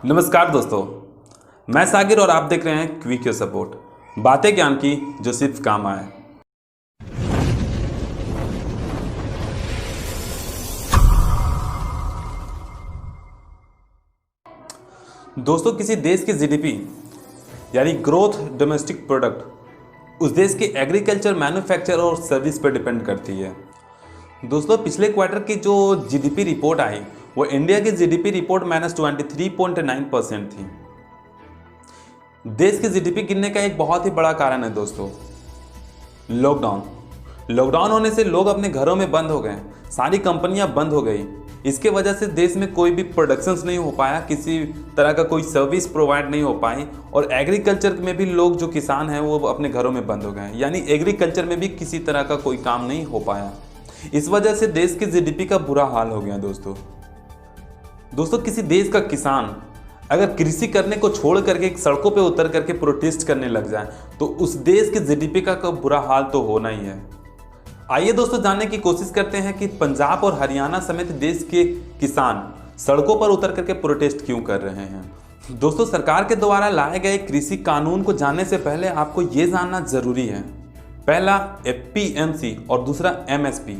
नमस्कार दोस्तों, मैं सागिर और आप देख रहे हैं क्विक योर सपोर्ट, बातें ज्ञान की जो सिर्फ काम आए। दोस्तों, किसी देश की जीडीपी यानी ग्रोथ डोमेस्टिक प्रोडक्ट उस देश की एग्रीकल्चर, मैन्युफैक्चर और सर्विस पर डिपेंड करती है। दोस्तों, पिछले क्वार्टर की जो जीडीपी रिपोर्ट आई वो इंडिया की जीडीपी रिपोर्ट -23.9% थी। देश की जीडीपी गिरने का एक बहुत ही बड़ा कारण है दोस्तों लॉकडाउन होने से लोग अपने घरों में बंद हो गए, सारी कंपनियां बंद हो गई। इसके वजह से देश में कोई भी प्रोडक्शंस नहीं हो पाया, किसी तरह का कोई सर्विस प्रोवाइड नहीं हो पाई और एग्रीकल्चर में भी लोग जो किसान हैं वो अपने घरों में बंद हो गए, यानी एग्रीकल्चर में भी किसी तरह का कोई काम नहीं हो पाया। इस वजह से देश की जीडीपी का बुरा हाल हो गया। दोस्तों, किसी देश का किसान अगर कृषि करने को छोड़ करके सड़कों पे उतर करके प्रोटेस्ट करने लग जाए तो उस देश की जीडीपी का बुरा हाल तो होना ही है। आइए दोस्तों, जानने की कोशिश करते हैं कि पंजाब और हरियाणा समेत देश के किसान सड़कों पर उतर करके प्रोटेस्ट क्यों कर रहे हैं। दोस्तों, सरकार के द्वारा लाए गए कृषि कानून को जानने से पहले आपको ये जानना जरूरी है, पहला एपीएमसी और दूसरा एमएसपी।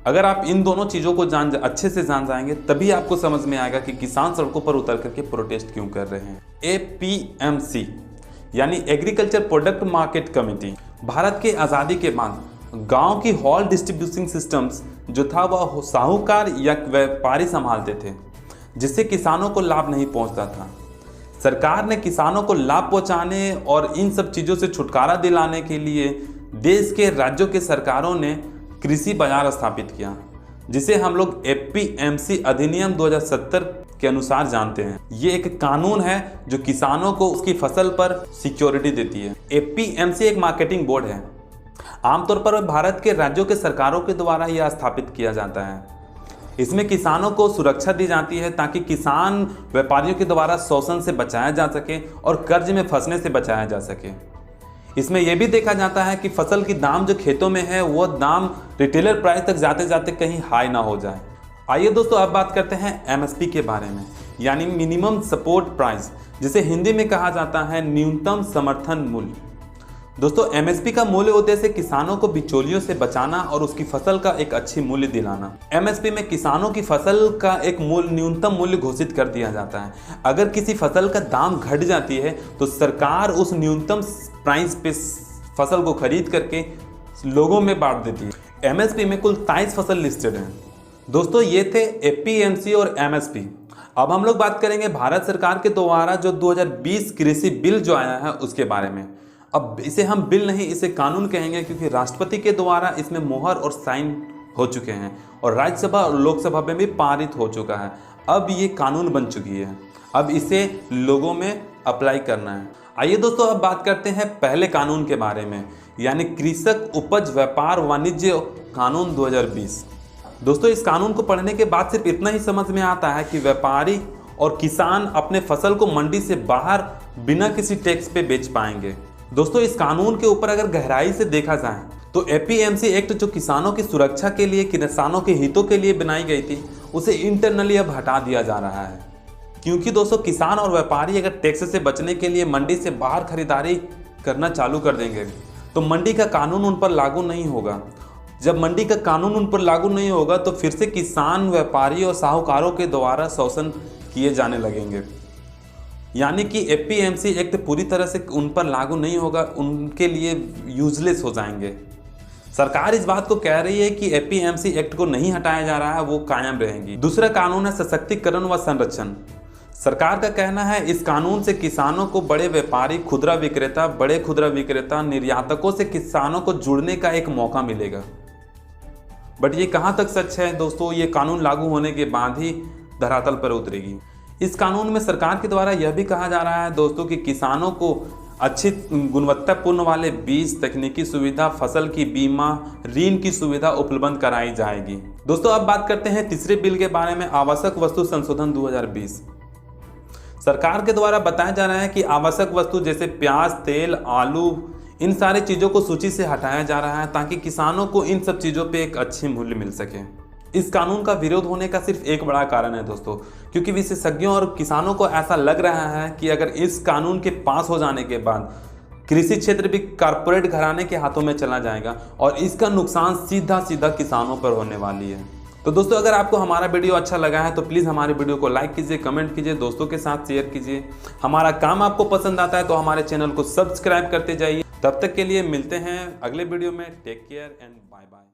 अगर आप इन दोनों चीज़ों को अच्छे से जान जाएंगे तभी आपको समझ में आएगा कि किसान सड़कों पर उतर करके प्रोटेस्ट क्यों कर रहे हैं। एपीएमसी यानी agriculture product market committee, Bharat के आज़ादी के बाद गांव की हॉल डिस्ट्रीब्यूशन सिस्टम्स जो था वह साहूकार या व्यापारी संभालते थे, जिससे किसानों को लाभ नहीं पहुंचता था। सरकार ने किसानों को लाभ पहुंचाने और इन सब चीज़ों से छुटकारा दिलाने के लिए देश के राज्यों के सरकारों ने कृषि बाजार स्थापित किया, जिसे हम लोग एपीएमसी अधिनियम 2070 के अनुसार जानते हैं। ये एक कानून है जो किसानों को उसकी फसल पर सिक्योरिटी देती है। एपीएमसी एक मार्केटिंग बोर्ड है, आमतौर पर भारत के राज्यों के सरकारों के द्वारा यह स्थापित किया जाता है। इसमें किसानों को सुरक्षा दी जाती है ताकि किसान व्यापारियों के द्वारा शोषण से बचाया जा सके और कर्ज में फंसने से बचाया जा सके। इसमें यह भी देखा जाता है कि फसल की दाम जो खेतों में है वो दाम रिटेलर प्राइस तक जाते जाते कहीं हाई ना हो जाए। आइए दोस्तों, अब बात करते हैं एमएसपी के बारे में, यानी मिनिमम सपोर्ट प्राइस, जिसे हिंदी में कहा जाता है न्यूनतम समर्थन मूल्य। दोस्तों, एमएसपी का मूल उद्देश्य किसानों को बिचौलियों से बचाना और उसकी फसल का एक अच्छी मूल्य दिलाना। एमएसपी में किसानों की फसल का एक न्यूनतम मूल्य घोषित कर दिया जाता है। अगर किसी फसल का दाम घट जाती है तो सरकार उस न्यूनतम प्राइस पे फसल को खरीद करके लोगों में बांट देती है। एमएसपी में कुल 23 फसल लिस्टेड हैं। दोस्तों, ये थे एपीएमसी और एमएसपी। अब हम लोग बात करेंगे भारत सरकार के द्वारा जो 2020 कृषि बिल जो आया है उसके बारे में। अब इसे हम बिल नहीं, इसे कानून कहेंगे, क्योंकि राष्ट्रपति के द्वारा इसमें मोहर और साइन हो चुके हैं और राज्यसभा और लोकसभा में भी पारित हो चुका है। अब ये कानून बन चुकी है, अब इसे लोगों में अप्लाई करना है। आइए दोस्तों, अब बात करते हैं पहले कानून के बारे में, यानी कृषक उपज व्यापार वाणिज्य कानून 2020। दोस्तों, इस कानून को पढ़ने के बाद सिर्फ इतना ही समझ में आता है कि व्यापारी और किसान अपने फसल को मंडी से बाहर बिना किसी टैक्स पे बेच पाएंगे। दोस्तों, इस कानून के ऊपर अगर गहराई से देखा जाए तो एपीएमसी एक्ट जो किसानों की सुरक्षा के लिए, किसानों के हितों के लिए बनाई गई थी, उसे इंटरनली अब हटा दिया जा रहा है। क्योंकि दोस्तों, किसान और व्यापारी अगर टैक्स से बचने के लिए मंडी से बाहर खरीदारी करना चालू कर देंगे तो मंडी का कानून उन पर लागू नहीं होगा। जब मंडी का कानून उन पर लागू नहीं होगा तो फिर से किसान, व्यापारी और साहूकारों के द्वारा शोषण किए जाने लगेंगे, यानी कि एपीएमसी एक्ट पूरी तरह से उन पर लागू नहीं होगा, उनके लिए यूजलेस हो जाएंगे। सरकार इस बात को कह रही है कि एपीएमसी एक्ट को नहीं हटाया जा रहा है, वो कायम रहेंगी। दूसरा कानून है सशक्तिकरण व संरक्षण। सरकार का कहना है इस कानून से किसानों को बड़े व्यापारी, बड़े खुदरा विक्रेता, निर्यातकों से किसानों को जुड़ने का एक मौका मिलेगा। बट ये कहाँ तक सच है दोस्तों, ये कानून लागू होने के बाद ही धरातल पर उतरेगी। इस कानून में सरकार के द्वारा यह भी कहा जा रहा है दोस्तों कि किसानों को अच्छी गुणवत्तापूर्ण वाले बीज, तकनीकी सुविधा, फसल की बीमा, ऋण की सुविधा उपलब्ध कराई जाएगी। दोस्तों, अब बात करते हैं तीसरे बिल के बारे में, आवश्यक वस्तु संशोधन 2020। सरकार के द्वारा बताया जा रहा है कि आवश्यक वस्तु जैसे प्याज, तेल, आलू, इन सारी चीज़ों को सूची से हटाया जा रहा है ताकि किसानों को इन सब चीज़ों पे एक अच्छी मूल्य मिल सके। इस कानून का विरोध होने का सिर्फ एक बड़ा कारण है दोस्तों, क्योंकि विशेषज्ञों और किसानों को ऐसा लग रहा है कि अगर इस कानून के पास हो जाने के बाद कृषि क्षेत्र भी कारपोरेट घराने के हाथों में चला जाएगा और इसका नुकसान सीधा सीधा किसानों पर होने वाली है। तो दोस्तों, अगर आपको हमारा वीडियो अच्छा लगा है तो प्लीज़ हमारे वीडियो को लाइक कीजिए, कमेंट कीजिए, दोस्तों के साथ शेयर कीजिए। हमारा काम आपको पसंद आता है तो हमारे चैनल को सब्सक्राइब करते जाइए। तब तक के लिए मिलते हैं अगले वीडियो में। Take care and bye bye.